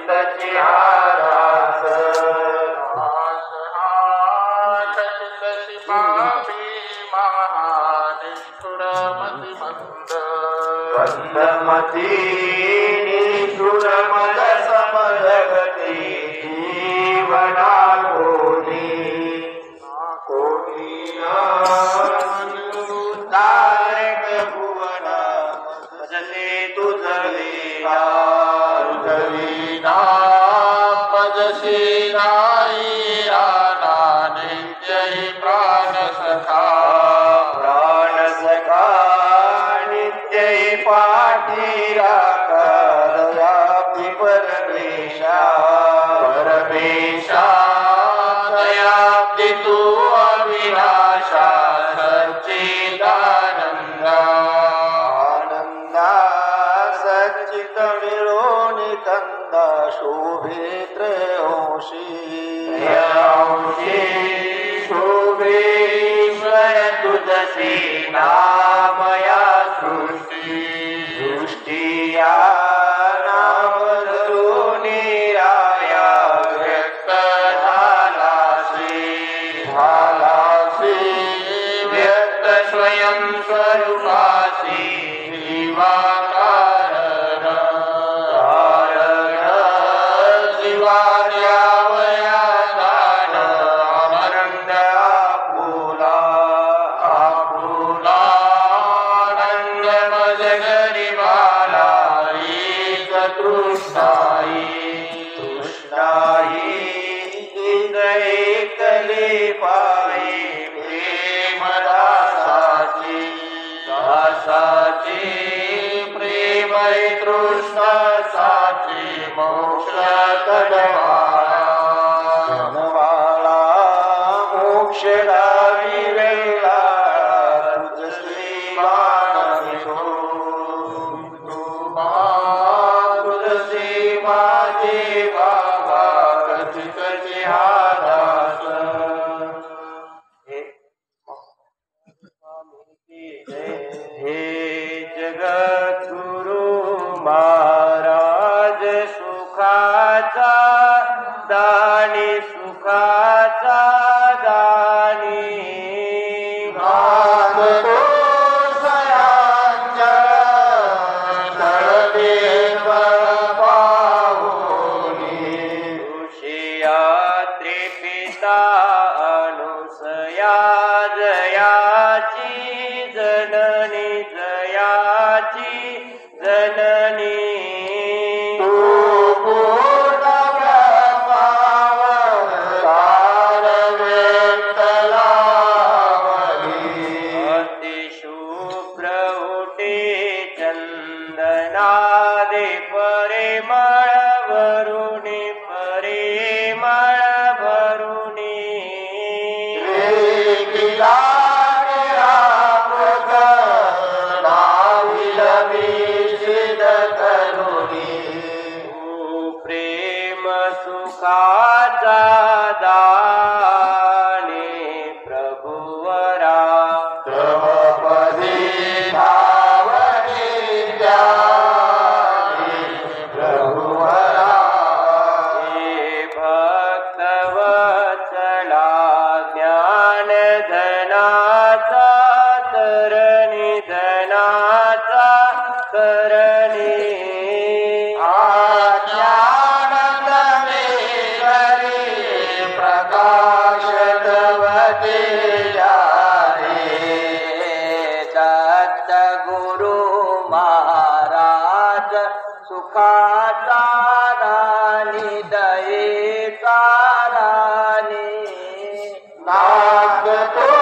चित्तची हारास कशी पापी महानिष्ठुर मतिमंद बंधमती निष्ठुर मद समजगती जीवना कोणी तारक भुवन भजते तुझवीना पदशी नाही राना नित्य प्राण सखा नित्य पाठी राखदयाब्दी परमेशा दयाब्दी तू अविनाशा सच्चिदानंदा आनंदा सच्चित मिळून कंदा शोभे त्रयोंशी शोभे ईश्वर तुझसी नामया सृष्टिया नाम धरून राया व्यक्त झालासी व्यक्त स्वयं स्वरूपासी जीवाकार जीवाद्यावया दान अमरंड आपुला मज गरीबाला तृष्णाई एकले पायी प्रेमदासाची प्रेम तृष्णासाची मोक्ष जनवाळा मोक्षदावी वेळा तुझसी तुझसी माझे बाबा कधी हादास हे जगद्गुरु महाराज सुखाचा दानी सुखाचा दानी पिता अनुसया जयाची जननी जयाची जननी अतिशुभ्र उठे चंदनादे परिमळ वरुणी परिमळ वरुणी प्रेम सुखाचा दाने प्रभुवरा हे भक्तवत्सला ज्ञान धनाचा तरणी धनाचा करणी प्रकाश दवते दत्त गुरु महाराज सुखाचा राणी दयेचा राणी नाग तो